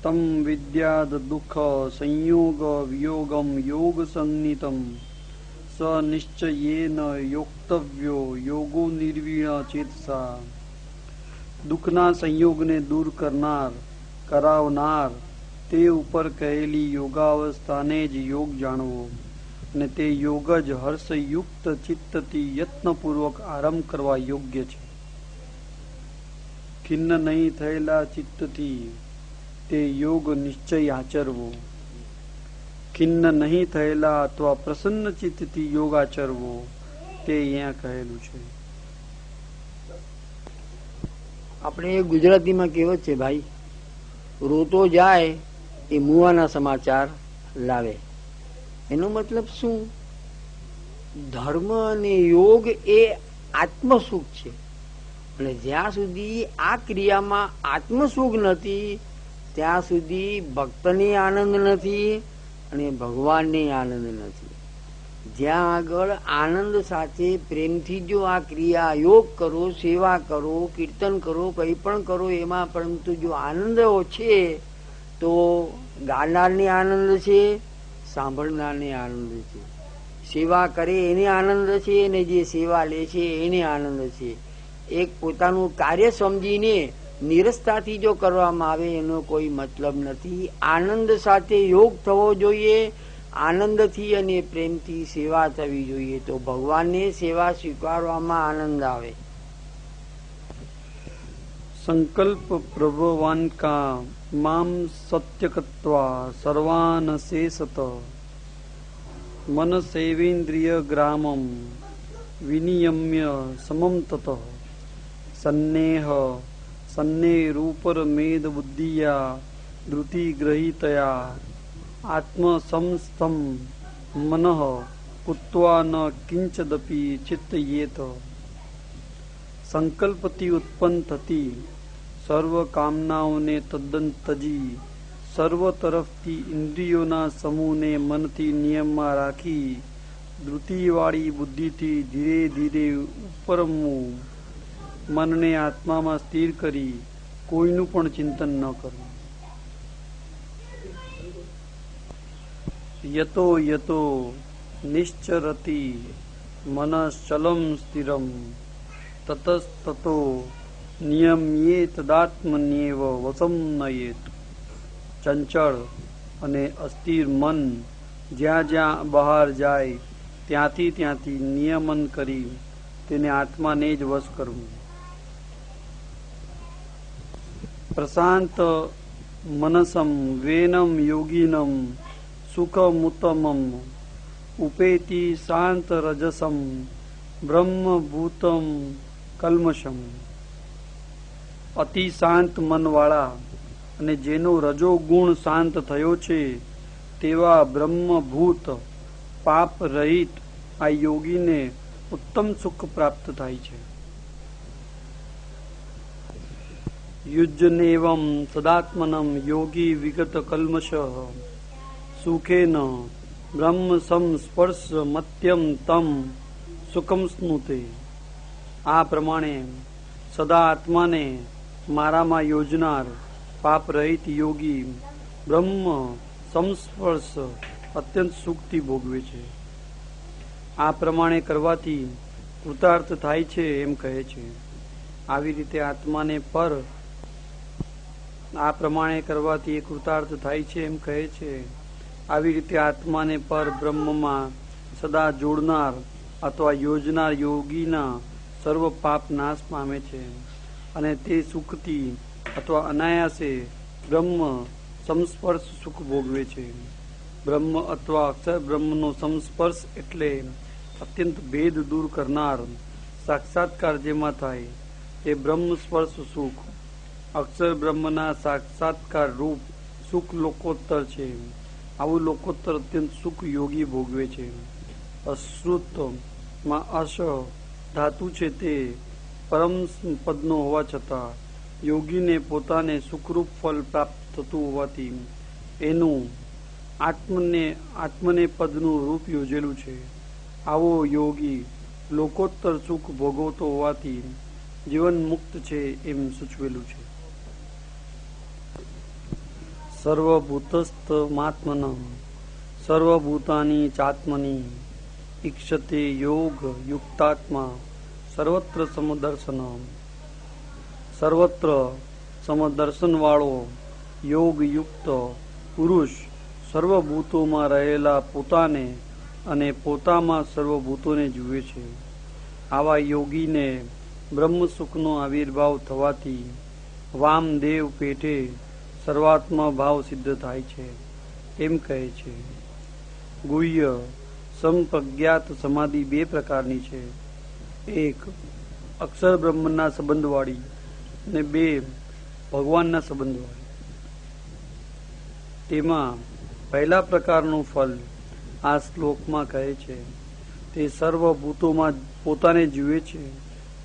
तम विद्याद दुख संयोग वियोगम योग संनितम स निश्चयेन योक्तव्यो योगो निर्वीण चेतसा। દુઃખના સંયોગને દૂર કરનાર કરાવનાર તે ઉપર કહેલી યોગાવસ્થાને જ યોગ જાણવો અને તે યોગ જ હર્ષયુક્ત ચિત્તથી યત્નપૂર્વક આરંભ કરવા યોગ્ય છે. ખિન્ન નહીં થયેલા ચિત્તથી તે યોગ નિશ્ચય આચરવો. ખિન્ન નહીં થયેલા અથવા પ્રસન્ન ચિત્તથી યોગ આચરવો તે અહીંયા કહેલું છે. આપણે ગુજરાતીમાં કહેવત છે ભાઈ, રોતો જાય એ મુવાના સમાચાર લાવે. એનો મતલબ શું? ધર્મ અને યોગ એ આત્મસુખ છે અને જ્યાં સુધી આ ક્રિયામાં આત્મસુખ નથી ત્યાં સુધી ભક્તને આનંદ નથી અને ભગવાનને આનંદ નથી. જ્યાં આગળ આનંદ સાથે પ્રેમથી જો આ ક્રિયા યોગ કરો, સેવા કરો, કીર્તન કરો, કંઈ પણ કરો એમાં, પરંતુ જો આનંદ છે તો ગાનારને આનંદ છે, સાંભળનારને આનંદ છે. સેવા કરે એને આનંદ છે અને જે સેવા લે છે એને આનંદ છે. એક પોતાનું કાર્ય સમજીને નિરસતાથી જો કરવામાં આવે એનો કોઈ મતલબ નથી. આનંદ સાથે યોગ થવો જોઈએ, આનંદથી અને પ્રેમથી સેવા થવી જોઈએ તો ભગવાનને સેવા સ્વીકારવામાં આનંદ આવે. સંકલ્પ પ્રભવાન કા મામ સત્યકત્વા સર્વાન શેષત મન સેવેન્દ્રિય ગ્રામમ વિનિયમ્ય સમમ તત સન્નેહ સન્ને રૂપર મેદ બુદ્ધિયા ધૃતિ ગ્રહિતયા આત્મ સંસ્થમ મનઃ ઉત્વા ન કિંચદપી ચિત્તયેત. સંકલ્પથી ઉત્પન્ન થતી સર્વ કામનાઓને તદ્દન તજી સર્વ તરફથી ઇન્દ્રિયોના સમૂહને મનથી નિયમમાં રાખી ધૃતિવાળી બુદ્ધિથી ધીરે ધીરે ઉપરમવું મનને આત્મામાં સ્થિર કરી કોઈનું પણ ચિંતન ન કરવું. યતો યતો નિશ્ચરતિ મનશ્ચલમ સ્થિરમ તતસ્તતો નિયમ્યેત તદાત્મન્યેવ વસમ નયેત. ચંચળ અને અસ્થિર મન જ્યાં જ્યાં બહાર જાય ત્યાંથી નિયમન કરી તેને આત્માને જ વશ કરવું. પ્રશાંત મનસમ વેનમ યોગિનમ સુખમુત્તમમ ઉપેતિ શાંત રજસમ બ્રહ્મભૂતમ કલ્મષમ. અતિ શાંત મનવાળા અને જેનો રજો ગુણ શાંત થયો છે તેવા બ્રહ્મભૂત પાપ રહિત આ યોગીને ઉત્તમ સુખ પ્રાપ્ત થાય છે. યુજ્જનેવમ સદાત્મનમ યોગી વિગત કલ્મષ સુખેન બ્રહ્મ સંસ્પર્શ મત્યમ તમ સુખમ સ્નુતે. આ પ્રમાણે સદા આત્માને મારામાં યોજનાર પાપ રહિત યોગી બ્રહ્મ સંસ્પર્શ અત્યંત સુખથી ભોગવે છે. આ પ્રમાણે કરવાથી કૃતાર્થ થાય છે એમ કહે છે. આવી રીતે આત્માને પર આ પ્રમાણે કરવાથી એ કૃતાર્થ થાય છે એમ કહે છે. આવી રીતે આત્માને પર બ્રહ્મમાં સદા જોડનાર અથવા યોજનાર યોગીના સર્વ પાપ નાશ પામે છે અને તે સુખથી અથવા અનાયાસે બ્રહ્મ સંસ્પર્શ સુખ ભોગવે છે. બ્રહ્મ અથવા અક્ષર બ્રહ્મનો સંસ્પર્શ એટલે અત્યંત ભેદ દૂર કરનાર સાક્ષાત્કાર જેમાં થાય તે બ્રહ્મ સ્પર્શ સુખ. અક્ષર બ્રહ્મના સાક્ષાત્કાર રૂપ સુખ લોકોત્તર છે. આવું લોકોત્તર અત્યંત સુખ યોગી ભોગવે છે. અશ્રુતમાં અશ ધાતુ છે તે પરમ પદનો હોવા છતાં યોગીને પોતાને સુખરૂપ ફળ પ્રાપ્ત થતું હોવાથી એનું આત્મને પદનું રૂપ યોજેલું છે. આવો યોગી લોકોત્તર સુખ ભોગવતો હોવાથી જીવન મુક્ત છે એમ સૂચવેલું છે. સર્વભૂતસ્થમાત્મન સર્વભૂતાની ચાત્મની ઈક્ષતે યોગ યુક્તાત્મા સર્વત્ર સમદર્શન. સર્વત્ર સમદર્શન વાળો યોગ યુક્ત પુરુષ સર્વભૂતોમાં રહેલા પોતાને અને પોતામાં સર્વભૂતોને જુએ છે. આવા યોગીને બ્રહ્મ સુખનો આવિર્ભાવ થવાથી વામદેવ પેઠે સર્વાત્મા ભાવ સિદ્ધ થાય છે એમ કહે છે. ગુહ્ય સંપ્રજ્ઞાત સમાધિ બે પ્રકારની છે. એક અક્ષર બ્રહ્મના સંબંધવાળી અને બે ભગવાનના સંબંધવાળી. તેમાં પહેલા પ્રકારનું ફલ આ શ્લોકમાં કહે છે. તે સર્વભૂતોમાં પોતાને જુએ છે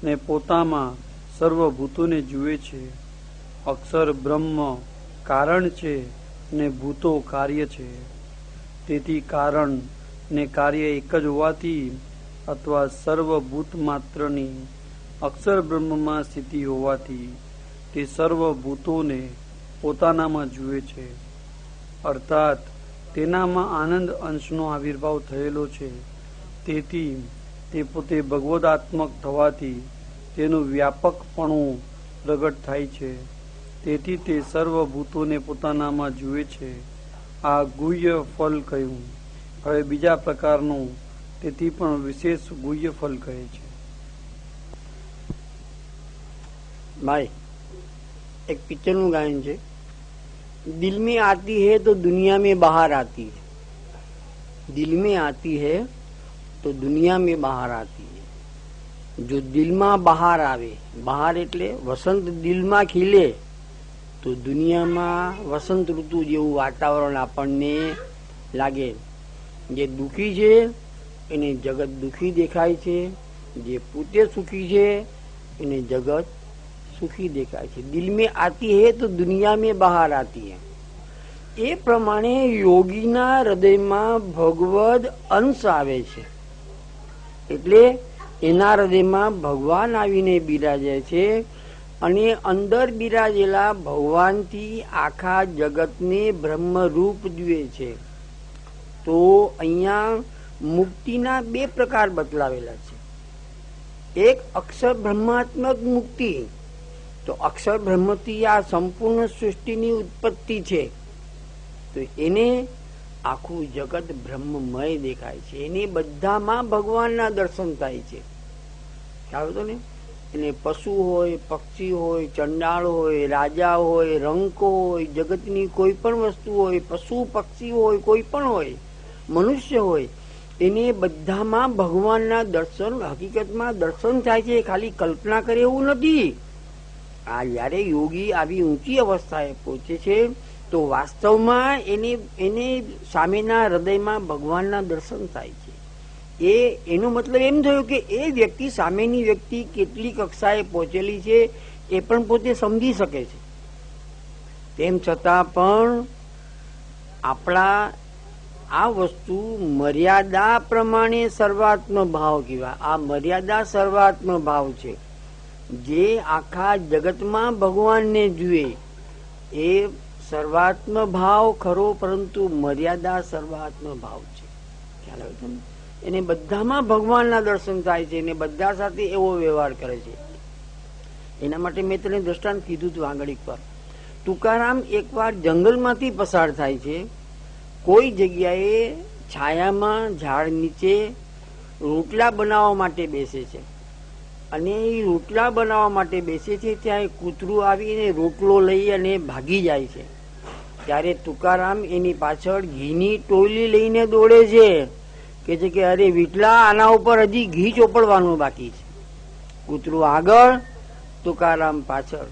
ને પોતામાં સર્વભૂતોને જુએ છે. અક્ષર બ્રહ્મ કારણ છે ને ભૂતો કાર્ય છે. તેથી કારણ ને કાર્ય એક જ હોવાથી અથવા સર્વભૂત માત્રની અક્ષર બ્રહ્મમાં સ્થિતિ હોવાથી તે સર્વભૂતોને પોતાનામાં જુએ છે. અર્થાત તેનામાં આનંદ અંશનો આવિર્ભાવ થયેલો છે. તેથી તે પોતે ભગવદાત્મક થવાથી તેનું વ્યાપકપણું પ્રગટ થાય છે. તેથી તે સર્વભૂતોને પોતાનામાં જુએ છે. આ ગુહ્ય ફલ કહ્યું. હવે બીજા પ્રકારનું તેથી પણ વિશેષ ગુહ્ય ફલ કહે છે. ભાઈ એક પિક્ચરનું ગાયન છે. દિલ में आती है तो दुनिया में बाहर आती है. दिल में आती है तो दुनिया में बाहर आती है. जो દિલમાં બહાર આવે, બહાર એટલે વસંત દિલમાં ખીલે તો દુનિયામાં વસંત ઋતુ જેવું વાતાવરણ આપણને લાગે. જે દુઃખી છે એને જગત દુઃખી દેખાય છે. જે પોતે સુખી છે એને જગત સુખી દેખાય છે. દિલ में आती है तो दुनिया में बाहर आती है. એ પ્રમાણે યોગીના હૃદયમાં ભગવદ અંશ આવે છે. એટલે એના હૃદયમાં ભગવાન આવીને બિરાજે છે અને અંદર બિરાજેલા ભગવાનથી આખા જગતને બ્રહ્મરૂપ જુએ છે. તો અહીંયા મુક્તિના બે પ્રકાર બતલાવેલા છે. એક અક્ષર બ્રહ્માત્મક મુક્તિ. તો અક્ષર બ્રહ્મથી આ સંપૂર્ણ સૃષ્ટિની ઉત્પત્તિ છે. તો એને આખું જગત બ્રહ્મમય દેખાય છે. એને બધામાં ભગવાનના દર્શન થાય છે. ખ્યાલ હતો ને? એને પશુ હોય, પક્ષી હોય, ચંડાળ હોય, રાજા હોય, રંકો હોય, જગતની કોઈ પણ વસ્તુ હોય, પશુ પક્ષી હોય, કોઈ પણ હોય, મનુષ્ય હોય, એને બધામાં ભગવાનના દર્શન હકીકતમાં દર્શન થાય છે. ખાલી કલ્પના કરે એવું નથી. આ જયારે યોગી આવી ઊંચી અવસ્થાએ પહોંચે છે તો વાસ્તવમાં એને સામેના હૃદયમાં ભગવાનના દર્શન થાય છે. એનો મતલબ એમ થયો કે એ વ્યક્તિ સામેની વ્યક્તિ કેટલી કક્ષાએ પહોંચેલી છે એ પણ પોતે સમજી શકે છે. તેમ છતાં પણ આપણા આ વસ્તુ મર્યાદા પ્રમાણે સર્વાત્મ ભાવ કહેવાય. આ મર્યાદા સર્વાત્મ ભાવ છે. જે આખા જગતમાં ભગવાનને જુએ એ સર્વાત્મ ભાવ ખરો, પરંતુ મર્યાદા સર્વાત્મ ભાવ છે. ખ્યાલ આવે છે ને? એને બધામાં ભગવાનના દર્શન થાય છે. એને બધા સાથે એવો વ્યવહાર કરે છે. એના માટે મેં તને દ્રષ્ટાંત કીધું હતું આગળ એકવાર. તુકારામ એકવાર જંગલમાંથી પસાર થાય છે. કોઈ જગ્યાએ છાયામાં ઝાડ નીચે રોટલા બનાવવા માટે બેસે છે. અને એ રોટલા બનાવવા માટે બેસે છે ત્યાં એક કૂતરું આવીને રોટલો લઈ અને ભાગી જાય છે. ત્યારે તુકારામ એની પાછળ ઘીની ટોલી લઈને દોડે છે. કે છે કે અરે વિઠલા, આના ઉપર હજી ઘી ચોપડવાનું બાકી છે. કૂતરું આગળ, તુકારામ પાછળ.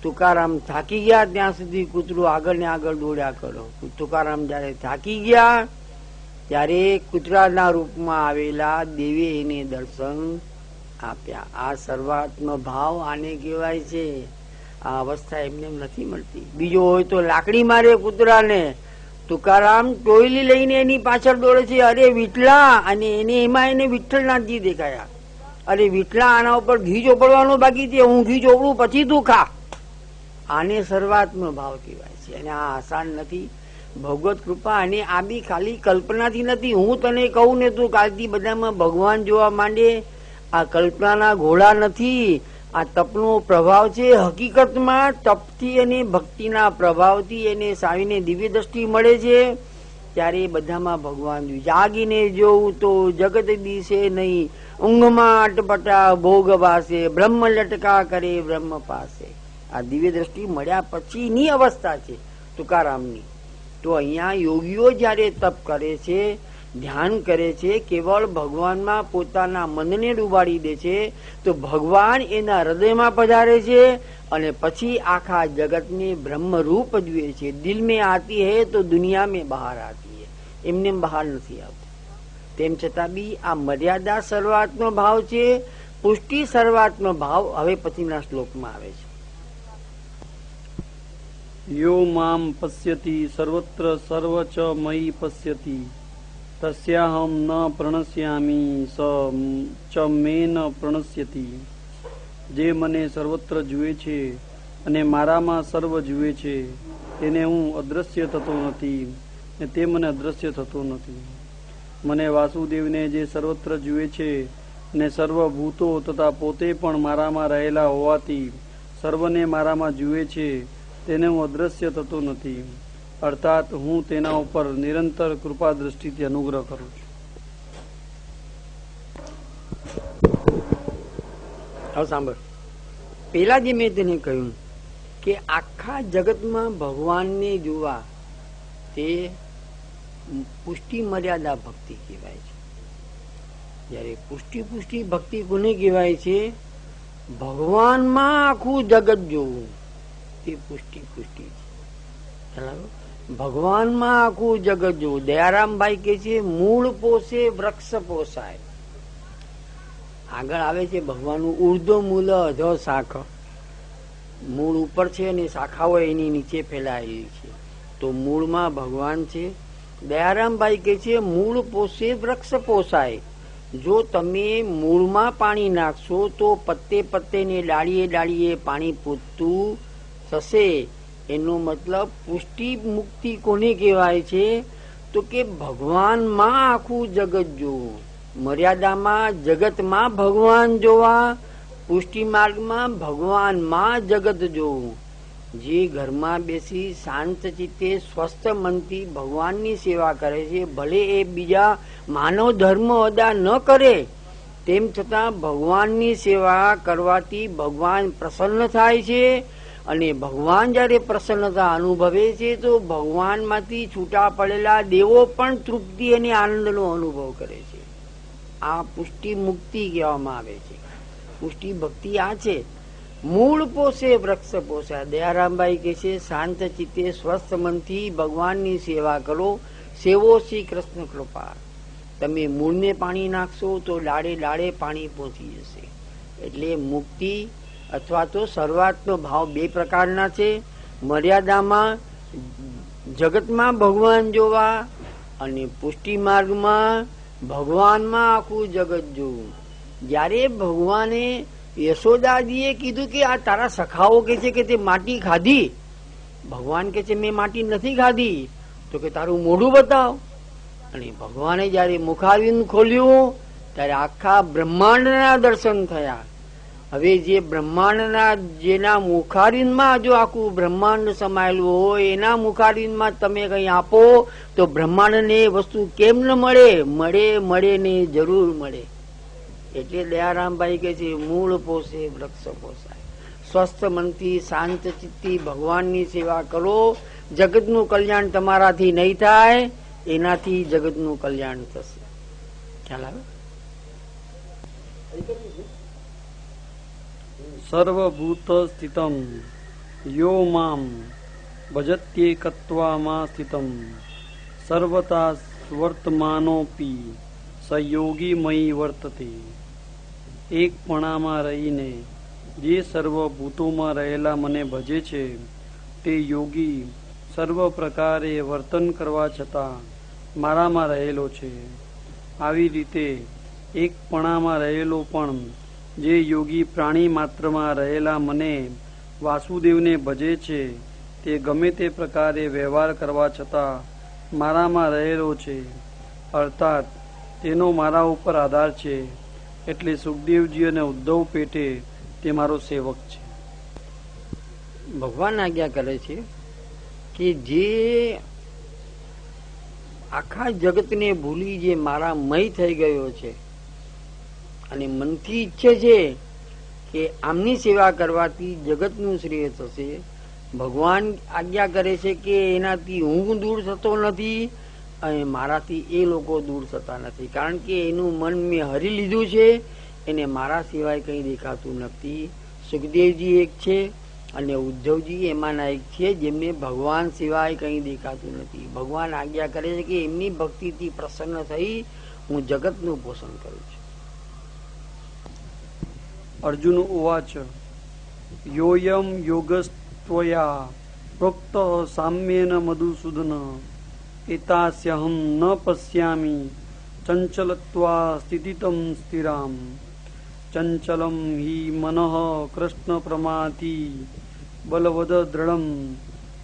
તુકારામ થાકી ગયા ત્યાં સુધી કૂતરું આગળ ને આગળ દોડ્યા કરો. તુકારામ જયારે થાકી ગયા ત્યારે કૂતરાના રૂપમાં આવેલા દેવે એને દર્શન આપ્યા. આ સર્વાત્મ ભાવ આને કહેવાય છે. આ અવસ્થા એમને નથી મળતી. બીજો હોય તો લાકડી મારે કૂતરાને. તુકારામ ટોયલી લઈને એની પાછળ દોડે છે, અરે વિઠલા, અને એમાં એને વિઠ્ઠલનાથજી દેખાયા. અરે વિઠલા, આના ઉપર ઘી ચોપડવાનું બાકી છે, હું ઘી ચોપડું પછી તું ખા. આને સર્વાત્મ ભાવ કહેવાય છે. છે અને આ આસાન નથી. ભગવત કૃપા અને આ બી ખાલી કલ્પનાથી નથી. હું તને કહું ને તું કાલથી બધામાં ભગવાન જોવા માંડે, આ કલ્પનાના ઘોડા નથી, આ તપનો પ્રભાવ છે. હકીકતમાં તપથી અને ભક્તિના પ્રભાવથી એને સાવીને દિવ્ય દ્રષ્ટિ મળે છે. ત્યારે બધામાં ભગવાન જાગીને જોવું તો જગત દિશે નહીં, ઊંઘમાં અટપટા ભોગ વાસે, બ્રહ્મ લટકા કરે બ્રહ્મ પાસે. આ દિવ્ય દ્રષ્ટિ મળ્યા પછીની અવસ્થા છે તુકારામની. તો અહીંયા યોગીઓ જયારે તપ કરે છે, ધ્યાન કરે છે, કેવળ ભગવાનમાં પોતાના મનને ડૂબાડી દે છે, તો ભગવાન એના હૃદયમાં પધારે છે અને પછી આખા જગતને બ્રહ્મરૂપ જુએ છે. દિલ में आती है तो दुनिया में બહાર आती है, એમને બહાર નથી આવતી. તેમ છતાં બી આ મર્યાદા સર્વાત્મ ભાવ છે, પુષ્ટિ સર્વાત્મ ભાવ હવે પછીના શ્લોકમાં આવે છે. યો મામ પશ્યતિ સર્વત્ર સર્વ ચ મયી પશ્યતિ તસ્યાહમ ન પ્રણશ્યામી સ ચ મે ન પ્રણશ્યતિ. જે મને સર્વત્ર જુએ છે અને મારામાં સર્વ જુએ છે તેને હું અદ્રશ્ય થતો નથી ને તે મને અદ્રશ્ય થતો નથી. મને વાસુદેવને જે સર્વત્ર જુએ છે અને સર્વભૂતો તથા પોતે પણ મારામાં રહેલા હોવાથી સર્વને મારામાં જુએ છે તેને હું અદ્રશ્ય થતો નથી. અર્થાત હું તેના ઉપર નિરંતર કૃપા દ્રષ્ટિથી અનુગ્રહ કરું છું. હવે સાંભળ, પેલા જે મેં તેને કહ્યું કે આખા જગતમાં ભગવાનને જોવા તે પુષ્ટિ મર્યાદા ભક્તિ કહેવાય છે. જયારે પુષ્ટિ ભક્તિ કોને કહેવાય છે? ભગવાનમાં આખું જગત જોવું તે પુષ્ટિ છે. ભગવાનમાં આખું જગત જોવું. દયારામભાઈ કે છે મૂળ પોષે વૃક્ષ પોષાય. આગળ આવે છે ભગવાનનું ઉર્ધ્વ મૂલ અધો શાખ. મૂળ ઉપર છે અને શાખાઓ એની નીચે ફેલાયેલી છે. તો મૂળમાં ભગવાન છે. દયારામભાઈ કે છે મૂળ પોષે વૃક્ષ પોષાય. જો તમે મૂળમાં પાણી નાખશો તો પત્તે પત્તે ને ડાળીએ ડાળીએ પાણી પૂરતું થશે. એનો મતલબ પુષ્ટિ મુક્તિ કોને કહેવાય છે? તો કે ભગવાનમાં આખું જગત જોવું. મર્યાદામાં જગતમાં ભગવાન જોવા, પુષ્ટિ માર્ગમાં ભગવાનમાં જગત જોવું. જે ઘરમાં બેસી શાંત ચિત્તે સ્વસ્થ મનથી ભગવાનની સેવા કરે છે, ભલે એ બીજા માનવ ધર્મ અદા ન કરે, તેમ છતાં ભગવાનની સેવા કરવાથી ભગવાન પ્રસન્ન થાય છે. અને ભગવાન જયારે પ્રસન્નતા અનુભવે છે તો ભગવાનમાંથી છૂટા પડેલા દેવો પણ તૃપ્તિ અને આનંદનો અનુભવ કરે છે. આ પુષ્ટિ મુક્તિ કહેવામાં આવે છે. પુષ્ટિ ભક્તિ આ છે. મૂળ પોષે વૃક્ષ પોષા. દયારામભાઈ કે છે શાંત ચિત્તે સ્વસ્થ મનથી ભગવાનની સેવા કરો, સેવો શ્રી કૃષ્ણ કૃપા. તમે મૂળને પાણી નાખશો તો ડાળે ડાળે પાણી પહોંચી જશે. એટલે મુક્તિ અથવા તો સર્વાત્મ ભાવ બે પ્રકારના છે. મર્યાદામાં જગતમાં ભગવાન જોવા અને પુષ્ટિ માર્ગમાં ભગવાનમાં આખું જગત જોવું. જયારે ભગવાને યશોદાજીએ કીધું કે આ તારા સખાઓ કે છે કે તે માટી ખાધી, ભગવાન કે છે મેં માટી નથી ખાધી, તો કે તારું મોઢું બતાવ. અને ભગવાને જયારે મુખારવિંદ ખોલ્યું ત્યારે આખા બ્રહ્માંડના દર્શન થયા. હવે જે બ્રહ્માંડના જેના મુખારવિંદમાં જો આખું બ્રહ્માંડ સમાયેલું હોય એના મુખારવિંદમાં તમે કઈ આપો તો બ્રહ્માંડને એ વસ્તુ કેમ ન મળે? મળે ને જરૂર મળે. એટલે દયારામભાઈ કે છે મૂળ પોષે વૃક્ષ પોષાય. સ્વસ્થ મનથી શાંત ચિત્તી ભગવાનની સેવા કરો. જગતનું કલ્યાણ તમારાથી નહીં થાય, એનાથી જગતનું કલ્યાણ થશે. ખ્યાલ આવે? સર્વભૂત સ્થિતમ યો મામ ભજત્યેકત્વમાં સ્થિતમ સર્વતા વર્તમાનોપી સયોગી મયી વર્તતે. એકપણામાં રહીને જે સર્વભૂતોમાં રહેલા મને ભજે છે તે યોગી સર્વ પ્રકારે વર્તન કરવા છતાં મારામાં રહેલો છે. આવી રીતે એકપણામાં રહેલો પણ જે યોગી પ્રાણી માત્રમાં રહેલા મને વાસુદેવને ભજે છે તે ગમે તે પ્રકારે વ્યવહાર કરવા છતાં મારામાં રહેલો છે, અર્થાત તેનો મારા ઉપર આધાર છે. એટલે સુખદેવજી અને ઉદ્ધવ પેટે તે મારો સેવક છે. ભગવાન આજ્ઞા કરે છે કે જે આખા જગતને ભૂલી જે મારા મય થઈ ગયો છે અને મનથી ઈચ્છે છે કે આમની સેવા કરવાથી જગતનું શ્રેય થશે, ભગવાન આજ્ઞા કરે છે કે એનાથી હું દૂર થતો નથી અને મારાથી એ લોકો દૂર થતા નથી, કારણ કે એનું મન મેં હરી લીધું છે, એને મારા સિવાય કંઈ દેખાતું નથી. સુખદેવજી એક છે અને ઉદ્ધવજી એમાંના એક છે જેમને ભગવાન સિવાય કંઈ દેખાતું નથી. ભગવાન આજ્ઞા કરે છે કે એમની ભક્તિથી પ્રસન્ન થઈ હું જગતનું પોષણ કરું છું. અર્જુન ઉવાચ યોયમ યોગસ્ત્વયા પ્રોક્ત સામ્યેન મધુસૂદન એતાસ્યહમ ન પશ્યામિ ચંચલત્વા સ્થિતિતમ સ્થિરામ ચંચલમ હિ મનઃ કૃષ્ણ પ્રમાતિ બલવદ દ્રઢમ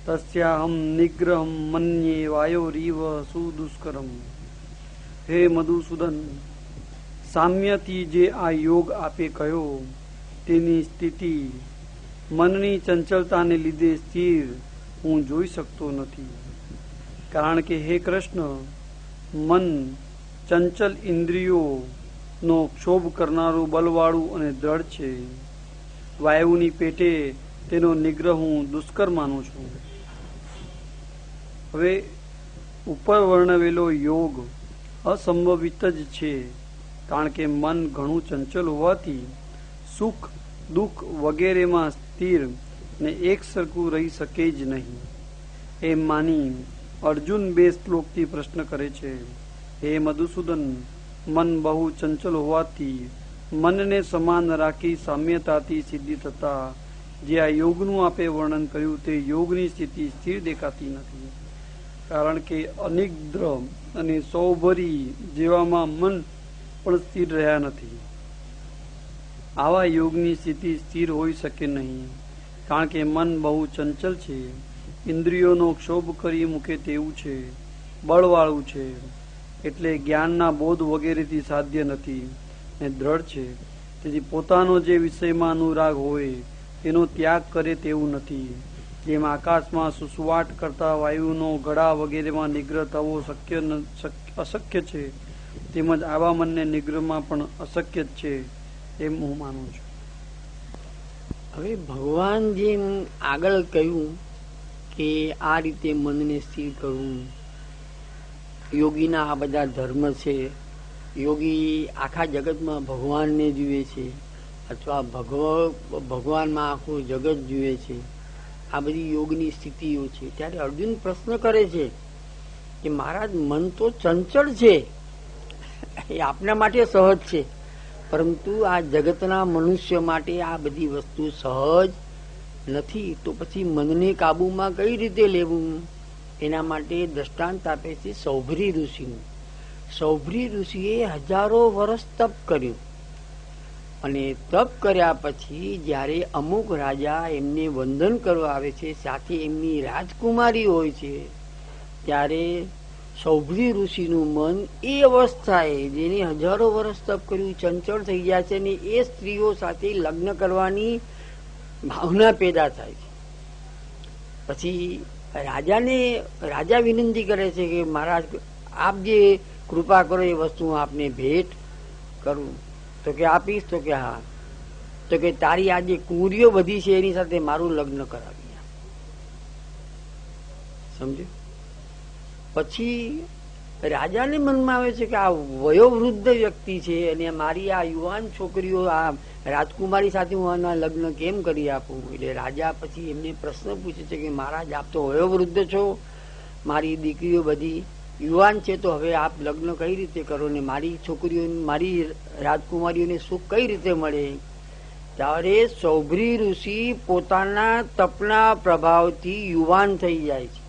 તસ્યાહમ નિગ્રહમ મન્યે વાયોરીવ સુદુષ્કરમ. હે મધુસૂદન, સામ્યથી જે આ યોગ આપે કયો તેની સ્થિતિ મનની ચંચલતાને લીધે સ્થિર હું જોઈ શકતો નથી, કારણ કે હે કૃષ્ણ, મન ચંચલ ઇન્દ્રિયોનો ક્ષોભ કરનારું બલવાળું અને દ્રઢ છે. વાયુની પેટે તેનો નિગ્રહ હું દુષ્કર માનું છું. હવે ઉપર વર્ણવેલો યોગ અસંભવિત જ છે, કારણ કે મન ઘણું ચંચલ હોવાથી સુખ દુઃખ વગેરેમાં સ્થિર ને એક સરખું રહી શકે જ નહીં. એમ માની અર્જુન 2 શ્લોકથી પ્રશ્ન કરે છે, હે મધુસૂદન, મન બહુ ચંચલ હોવાથી મનને સમાન રાખી સામ્યતાથી સિદ્ધિ થતા જે આ યોગનું આપે વર્ણન કર્યું તે યોગની સ્થિતિ સ્થિર દેખાતી નથી, કારણ કે અનિદ્ર અને સૌભરી જેવામાં મન પણ સ્થિર રહ્યા નથી. આવા યોગની સ્થિતિ સ્થિર હોઈ શકે નહીં, કારણ કે મન બહુ ચંચલ છે, ઇન્દ્રિયોનો ક્ષોભ કરી મૂકે તેવું છે, બળવાળું છે, એટલે જ્ઞાનના બોધ વગેરેથી સાધ્ય નથી ને દ્રઢ છે. તેથી પોતાનો જે વિષયમાં અનુરાગ હોય તેનો ત્યાગ કરે તેવું નથી. જેમ આકાશમાં સુસવાટ કરતા વાયુનો ગળા વગેરેમાં નિગ્રહ થવો અશક્ય છે, તેમજ આવા મનને નિગ્રહમાં પણ અશક્ય જ છે એમ હું માનું છું. હવે ભગવાન જેમ આગળ કહ્યું કે આ રીતે મનને સ્થિર કરવું, યોગીના આ બધા ધર્મ છે, યોગી આખા જગતમાં ભગવાનને જુએ છે અથવા ભગવાનમાં આખું જગત જુએ છે, આ બધી યોગની સ્થિતિઓ છે. ત્યારે અર્જુન પ્રશ્ન કરે છે કે મહારાજ, મન તો ચંચળ છે, એ આપના માટે સહજ છે, પરંતુ આ જગતના મનુષ્ય માટે આ બધી વસ્તુ સહજ નથી. તો પછી મનને કાબુમાં કઈ રીતે લેવું? એના માટે દ્રષ્ટાંત આપે છે સૌભરી ઋષિનું. સૌભરી ઋષિએ 1000 વર્ષ તપ કર્યું અને તપ કર્યા પછી જ્યારે અમુક રાજા એમને વંદન કરવા આવે છે, સાથે એમની રાજકુમારી હોય છે, ત્યારે સૌભરી ઋષિનું મન એ અવસ્થાએ જેને 1000 વર્ષ તપ કર્યું ચંચળ થઈ જાય છે, ને એ સ્ત્રીઓ સાથે લગ્ન કરવાની ભાવના પેદા થાય છે. પછી રાજા વિનંતી કરે છે કે મહારાજ, આપ જે કૃપા કરો એ વસ્તુ હું આપને ભેટ કરું. તો કે આપીશ? તો કે હા. તો કે તારી આ જે કુંવરીઓ બધી છે એની સાથે મારું લગ્ન કરાવી. સમજો? પછી રાજાને મનમાં આવે છે કે આ વયોવૃદ્ધ વ્યક્તિ છે અને મારી આ યુવાન છોકરીઓ, આ રાજકુમારી સાથે હું આના લગ્ન કેમ કરી આપું? એટલે રાજા પછી એમને પ્રશ્ન પૂછે છે કે મહારાજ, આપ તો વયોવૃદ્ધ છો, મારી દીકરીઓ બધી યુવાન છે, તો હવે આપ લગ્ન કઈ રીતે કરો ને મારી છોકરીઓ, મારી રાજકુમારીઓને સુખ કઈ રીતે મળે? ત્યારે સૌભરી ઋષિ પોતાના તપના પ્રભાવથી યુવાન થઈ જાય છે.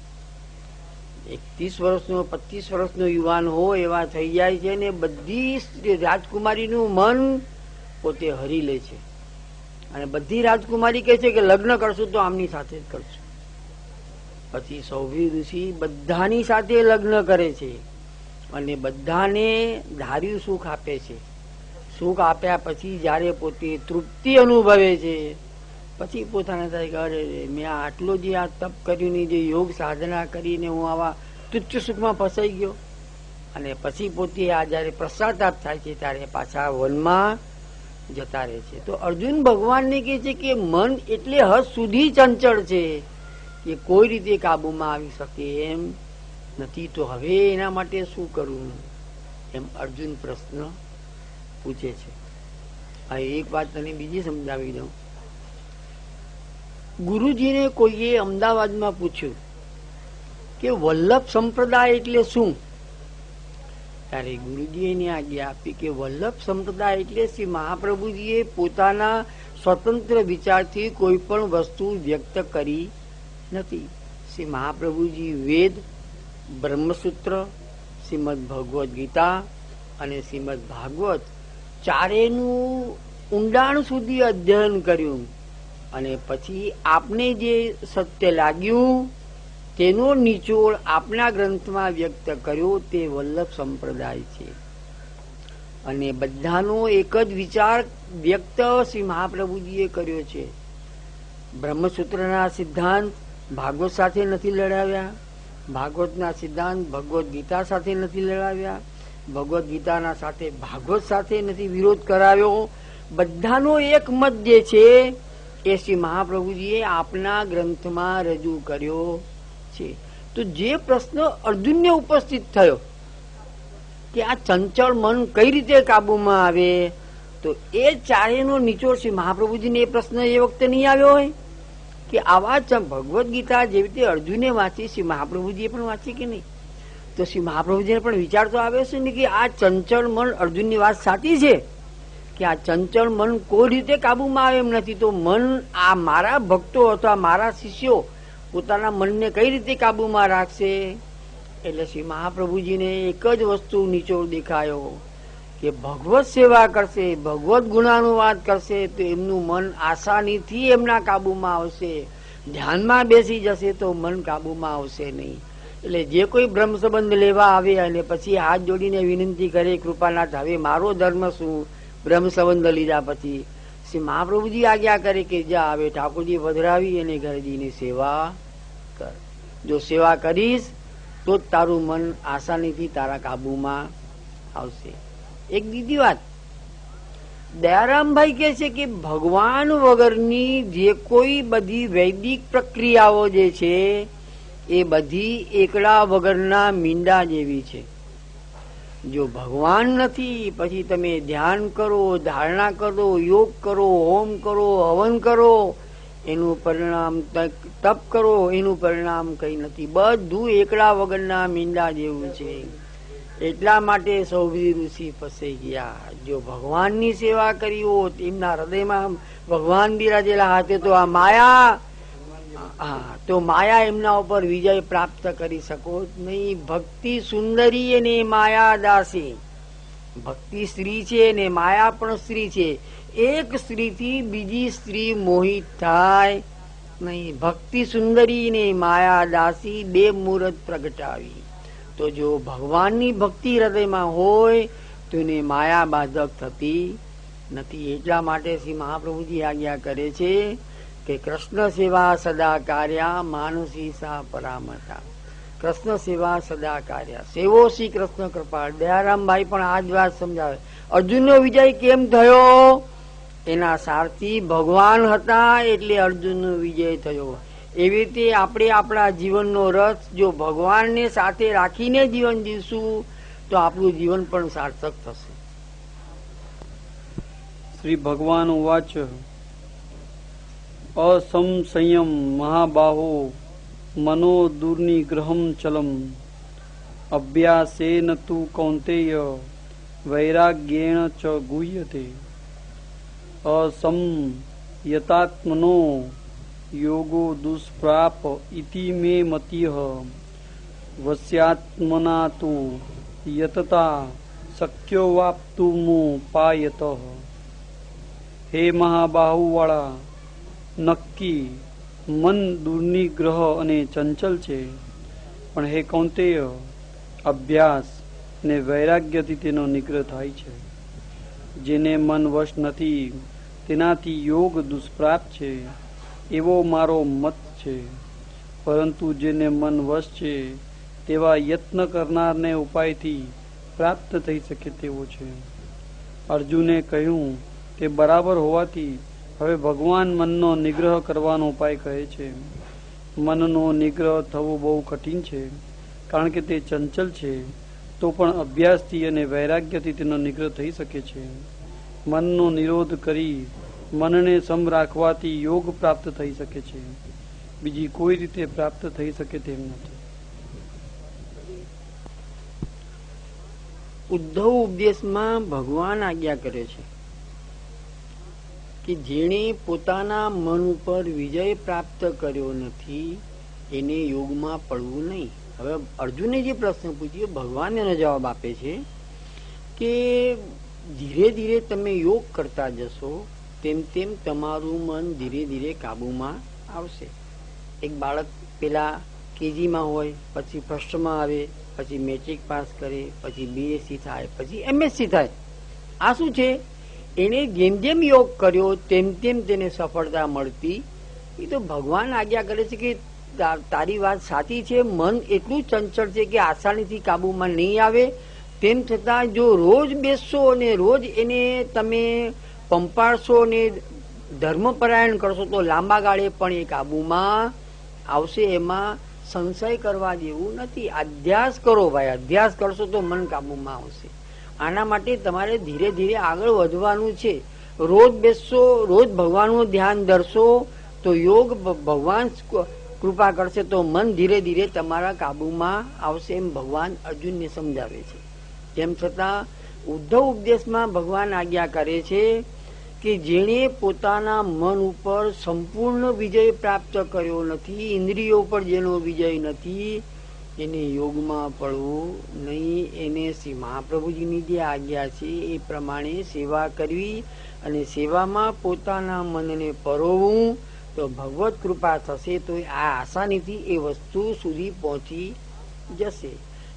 31 વર્ષનો 25 વર્ષનો યુવાન હોય એવા થઈ જાય છે ને બધી રાજકુમારીનું મન પોતે હરી લે છે અને બધી રાજકુમારી કહે છે કે લગ્ન કરશું તો આમની સાથે જ કરશું. પછી સૌભી ઋષિ બધાની સાથે લગ્ન કરે છે અને બધાને ધાર્યું સુખ આપે છે. સુખ આપ્યા પછી જયારે પોતે તૃપ્તિ અનુભવે છે પછી પોતાને થાય કે અરે મેં આટલો જે આ તપ કર્યું જે યોગ સાધના કરીને હું આવા તુચ્છ સુખમાં ફસાઈ ગયો. અને પછી પોતે આ જયારે પશ્ચાતાપ થાય છે ત્યારે પાછા વનમાં જતા રહે છે. તો અર્જુન ભગવાનને કહે છે કે મન એટલે હદ સુધી ચંચળ છે કે કોઈ રીતે કાબુમાં આવી શકે એમ નથી. તો હવે એના માટે શું કરવું એમ અર્જુન પ્રશ્ન પૂછે છે. આ એક વાત તને બીજી સમજાવી દઉં. ગુરુજીને કોઈએ અમદાવાદમાં પૂછ્યું કે વલ્લભ સંપ્રદાય એટલે શું? ત્યારે ગુરુજીએ એની આજ્ઞા આપી કે વલ્લભ સંપ્રદાય એટલે શ્રી મહાપ્રભુજીએ પોતાના સ્વતંત્ર વિચારથી કોઈ પણ વસ્તુ વ્યક્ત કરી નથી. શ્રી મહાપ્રભુજી વેદ, બ્રહ્મસૂત્ર, શ્રીમદ ભગવદ ગીતા અને શ્રીમદ ભાગવત ચારેયનું ઊંડાણ સુધી અધ્યયન કર્યું અને પછી આપને જે સત્ય લાગ્યું તેનો નિચોડ આપના ગ્રંથમાં વ્યક્ત કર્યો તે વલ્લભ સંપ્રદાય છે. અને બધાનો એક જ વિચાર વ્યક્ત શ્રી મહાપ્રભુજીએ કર્યો છે. બ્રહ્મસૂત્રના સિદ્ધાંત ભાગવત સાથે નથી લડાવ્યા, ભાગવતના સિદ્ધાંત ભગવદ ગીતા સાથે નથી લડાવ્યા, ભગવદ ગીતાના સાથે ભાગવત સાથે નથી વિરોધ કરાવ્યો. બધાનો એક મત જે છે એ શ્રી મહાપ્રભુજીએ આપના ગ્રંથમાં રજૂ કર્યો છે. તો જે પ્રશ્ન અર્જુનને ઉપસ્થિત થયો કે આ ચંચળ મન કઈ રીતે કાબુમાં આવે, તો એ ચારેયનો નિચોડ શ્રી મહાપ્રભુજીને એ પ્રશ્ન એ વખતે નહીં આવ્યો હોય કે આવા ભગવદ ગીતા જેવી રીતે અર્જુને વાંચી શ્રી મહાપ્રભુજીએ પણ વાંચી કે નહીં? તો શ્રી મહાપ્રભુજીને પણ વિચાર તો આવે છે ને કે આ ચંચળ મન અર્જુનની વાત સાચી છે કે આ ચંચળ મન કોઈ રીતે કાબુમાં આવે એમ નથી. તો મન આ મારા ભક્તો અથવા મારા શિષ્યો પોતાના મનને કઈ રીતે કાબુમાં રાખશે? એટલે શ્રી મહાપ્રભુજીને એક જ વસ્તુ નિચોડ દેખાયો કે ભગવત સેવા કરશે, ભગવત ગુણાનુવાદ કરશે તો એમનું મન આસાનીથી એમના કાબુમાં આવશે. ધ્યાનમાં બેસી જશે તો મન કાબુમાં આવશે નહીં. એટલે જે કોઈ બ્રહ્મ સંબંધ લેવા આવે અને પછી હાથ જોડીને વિનંતી કરે કૃપાનાથ હવે મારો ધર્મ શું, બ્રહ્મ સંબંધ લીધા પછી શ્રી મહાપ્રભુજી આજ્ઞા કરે કે જા હવે ઠાકોરજી પધરાવી અને ઘરજીની સેવા કર. જો સેવા કરીશ તો જ તારું મન આસાનીથી તારા કાબુમાં આવશે. એક બીજી વાત દયારામભાઈ કહે છે કે ભગવાન વગરની જે કોઈ બધી વૈદિક પ્રક્રિયાઓ જે છે એ બધી એકડા વગરના મીંડા જેવી છે. જો ભગવાન નથી પછી તમે ધ્યાન કરો, ધારણા કરો, યોગ કરો, હોમ કરો, હવન કરો, એનું પરિણામ તપ કરો, એનું પરિણામ કઈ નથી. બધું એકડા વગરના મીંડા જેવું છે. એટલા માટે સૌભી ઋષિ ફસાઈ ગયા. જો ભગવાનની સેવા કરી હોત, એમના હૃદયમાં ભગવાન બિરાજેલા હાથે તો આ માયા તો માયા એમના ઉપર વિજય પ્રાપ્ત કરી શકો નહીં. ભક્તિ સુંદરી અને માયા દાસી. ભક્તિ સ્ત્રી છે ને માયા પણ સ્ત્રી છે. એક સ્ત્રીથી બીજી સ્ત્રી મોહિત થાય નહીં. ભક્તિ સુંદરી ને માયા દાસી બે મુહૂર્ત પ્રગટાવી. તો જો ભગવાનની ભક્તિ હૃદયમાં હોય તો એને માયા બાધક થતી નથી. એટલા માટે શ્રી મહાપ્રભુજી આજ્ઞા કરે છે કે કૃષ્ણ સેવા સદા કાર્યા માનસી સા પરામતા. કૃષ્ણ સેવા સદા કાર્યા, સેવો શ્રી કૃષ્ણ કૃપા. દયારામભાઈ પણ આ જ વાત સમજાવે. અર્જુનનો વિજય કેમ થયો? એના સારથી ભગવાન હતા એટલે અર્જુનનો વિજય થયો. એવી રીતે આપણે આપણા જીવનનો રથ જો ભગવાનને સાથે રાખીને જીવન જીવશું તો આપણું જીવન પણ સાર્થક થશે. શ્રી ભગવાન ઉવાચ અસંશયમ મહાબાહો મનો દુર્નિગ્રહમ ચલમ અભ્યાસેન તુ કૌંતેય વૈરાગ્યેણ ચ ગુહ્યતે અસંયતાત્મનો યોગો દુષ્પ્રાપ ઇતિ મે મતિઃ વસ્યાત્મના તુ યતતા શક્યો વાપ્તુમુપાયતઃ. હે મહાબાહુવાળા, નક્કી મન દૂરની ગ્રહ અને ચંચલ છે, પણ હે કૌંતેય, અભ્યાસ ને વૈરાગ્યથી તેનો નિગ્રહ થાય છે. જેને મન વશ નથી તેનાથી યોગ દુષ્પ્રાપ્ત છે, એવો મારો મત છે. પરંતુ જેને મન વશ છે તેવા યત્ન કરનારને ઉપાયથી પ્રાપ્ત થઈ શકે તેવો છે. અર્જુને કહ્યું, તે બરાબર હોવાથી હવે ભગવાન મનનો નિગ્રહ કરવાનો ઉપાય કહે છે. મનનો નિગ્રહ થવો બહુ કઠિન છે, કારણ કે તે ચંચલ છે. તો પણ અભ્યાસથી અને વૈરાગ્યથી તેનો નિગ્રહ થઈ શકે છે. મનનો નિરોધ કરી મનને સમ રાખવાથી યોગ પ્રાપ્ત થઈ શકે છે. બીજી કોઈ રીતે પ્રાપ્ત થઈ શકે તેમ નથી. ઉદ્ધવ ઉપદેશમાં ભગવાન આજ્ઞા કરે છે કે જેણે પોતાના મન ઉપર વિજય પ્રાપ્ત કર્યો નથી એને યોગમાં પડવું નહીં. હવે અર્જુને જે પ્રશ્ન પૂછ્યો, ભગવાન એનો જવાબ આપે છે કે ધીરે ધીરે તમે યોગ કરતા જશો તેમ તેમ તમારું મન ધીરે ધીરે કાબુમાં આવશે. એક બાળક પેલા કેજીમાં હોય, પછી ફર્સ્ટમાં આવે, પછી મેટ્રિક પાસ કરે, પછી બીએસસી થાય, પછી એમએસસી થાય. આ શું છે? એને જેમ જેમ યોગ કર્યો તેમ તેમ તેને સફળતા મળતી. એ તો ભગવાન આજ્ઞા કરે છે કે તારી વાત સાચી છે, મન એટલું ચંચળ છે કે આસાનીથી કાબુમાં નહીં આવે. તેમ છતાં જો રોજ બેસશો અને રોજ એને તમે પંપાળશો અને ધર્મપરાયણ કરશો તો લાંબા ગાળે પણ એ કાબુમાં આવશે. એમાં સંશય કરવા જેવું નથી. અભ્યાસ કરો ભાઈ, અભ્યાસ કરશો તો મન કાબુમાં આવશે. આના માટે તમારે ધીરે ધીરે આગળ વધવાનું છે. રોજ બેસશો, રોજ ભગવાનનું ધ્યાન ધરશો તો યોગ ભગવાન કૃપા કરશે તો મન ધીરે ધીરે તમારા કાબુમાં આવશે, એમ ભગવાન અર્જુનને સમજાવે છે. તેમ છતાં ઉદ્ધવ ઉપદેશમાં ભગવાન આજ્ઞા કરે છે કે જેણે પોતાના મન ઉપર સંપૂર્ણ વિજય પ્રાપ્ત કર્યો નથી, ઇન્દ્રિયો પર જેનો વિજય નથી, એને યોગમાં પડવું નહીં. એને શ્રી મહાપ્રભુજીની જે આજ્ઞા છે એ પ્રમાણે સેવા કરવી અને સેવામાં પોતાના મનને પરોવવું તો ભગવત કૃપા થશે. તો આ આસાનીથી એ વસ્તુ સુધી પહોંચી જશે.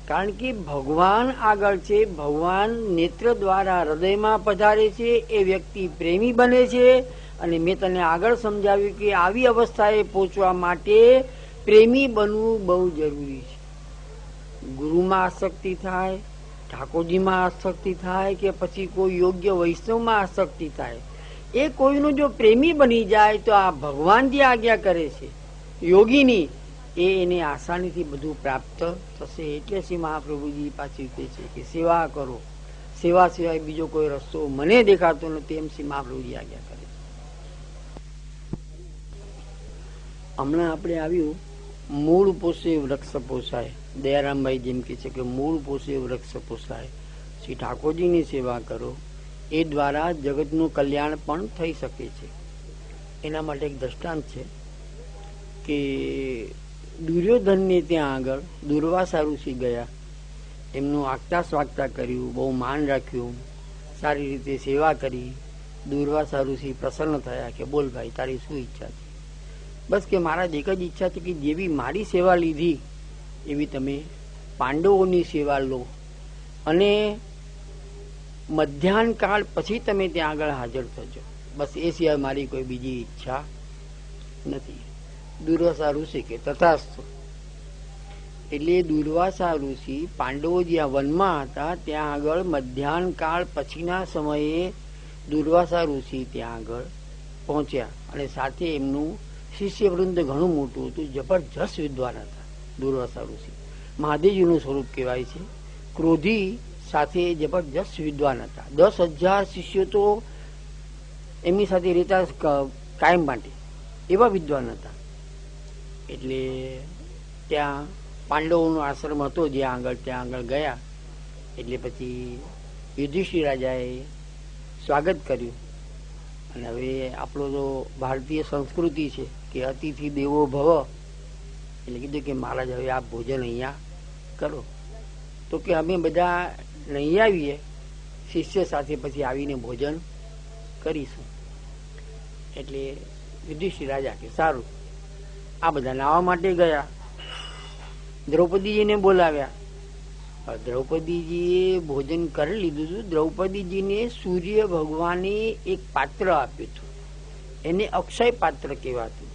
કારણ કે ભગવાન આગળ છે, ભગવાન નેત્ર દ્વારા હૃદયમાં પધારે છે, એ વ્યક્તિ પ્રેમી બને છે. અને મેં તને આગળ સમજાવ્યું કે આવી અવસ્થાએ પહોંચવા માટે પ્રેમી બનવું બહુ જરૂરી છે. ગુરુમાં આસક્તિ થાય, ઠાકોરજીમાં આસક્તિ થાય કે પછી કોઈ યોગ્ય વૈષ્ણવમાં આસક્તિ થાય, એ કોઈનું જો પ્રેમી બની જાય તો આ ભગવાન જે આજ્ઞા કરે છે યોગીની, એ એને આસાનીથી બધું પ્રાપ્ત થશે. એટલે શ્રી મહાપ્રભુજી પાછું કહે છે કે સેવા કરો, સેવા સિવાય બીજો કોઈ રસ્તો મને દેખાતો નથી, એમ શ્રી મહાપ્રભુજી આજ્ઞા કરે છે. હમણાં આપણે આવ્યું મૂળ પોષે વૃક્ષ પોષાય. દયારામભાઈ જેમ કે છે કે મૂળ પોષે વૃક્ષ પોષાય. શ્રી ઠાકોરજીની સેવા કરો, એ દ્વારા જગતનું કલ્યાણ પણ થઈ શકે છે. એના માટે એક દ્રષ્ટાંત છે કે દુર્યોધનને ત્યાં આગળ દુર્વાસા ઋષિ ગયા, એમનું આગતા સ્વાગતા કર્યું, બહુ માન રાખ્યું, સારી રીતે સેવા કરી. દુર્વાસા ઋષિ પ્રસન્ન થયા કે બોલ ભાઈ, તારી શું ઈચ્છા છે? બસ કે મારા એક જ ઈચ્છા છે કે જેવી મારી સેવા લીધી એવી તમે પાંડવોની સેવા લો અને મધ્યાહન કાળ પછી તમે ત્યાં આગળ હાજર થજો. બસ એ સિવાય મારી કોઈ બીજી ઈચ્છા નથી. દુર્વાસા ઋષિ કે તથાસ્તુ. એટલે દુર્વાસા ઋષિ પાંડવો જ્યાં વનમાં હતા ત્યાં આગળ મધ્યાહન કાળ પછીના સમયે દુર્વાસા ઋષિ ત્યાં આગળ પહોંચ્યા અને સાથે એમનું શિષ્ય વૃંદ ઘણું મોટું હતું, જબરજસ્ત વિદ્વાન હતા દુર્વાસા ઋષિ. મહાદેવજીનું સ્વરૂપ કહેવાય છે. ક્રોધી સાથે જબરજસ્ત વિદ્વાન હતા. 10,000 શિષ્યો તો એમની સાથે રહેતા કાયમ માટે, એવા વિદ્વાન હતા. એટલે ત્યાં પાંડવોનો આશ્રમ હતો જ્યાં આગળ, ત્યાં આગળ ગયા. એટલે પછી યુધિષ્ઠિર રાજાએ સ્વાગત કર્યું. અને હવે આપણો તો ભારતીય સંસ્કૃતિ છે કે અતિથિ દેવો ભવ. એટલે કીધું કે મહારાજ હવે આપ ભોજન અહીંયા કરો. તો કે અમે બધા નહીં આવીએ, શિષ્ય સાથે પછી આવીને ભોજન કરીશું. એટલે યુધિષ્ઠિર રાજા કે સારું. આ બધા નાવા માટે ગયા. દ્રૌપદીજીને બોલાવ્યા. દ્રૌપદીજીએ ભોજન કરી લીધું હતું. દ્રૌપદીજીને સૂર્ય ભગવાને એક પાત્ર આપ્યું હતું, એને અક્ષય પાત્ર કહેવાતું.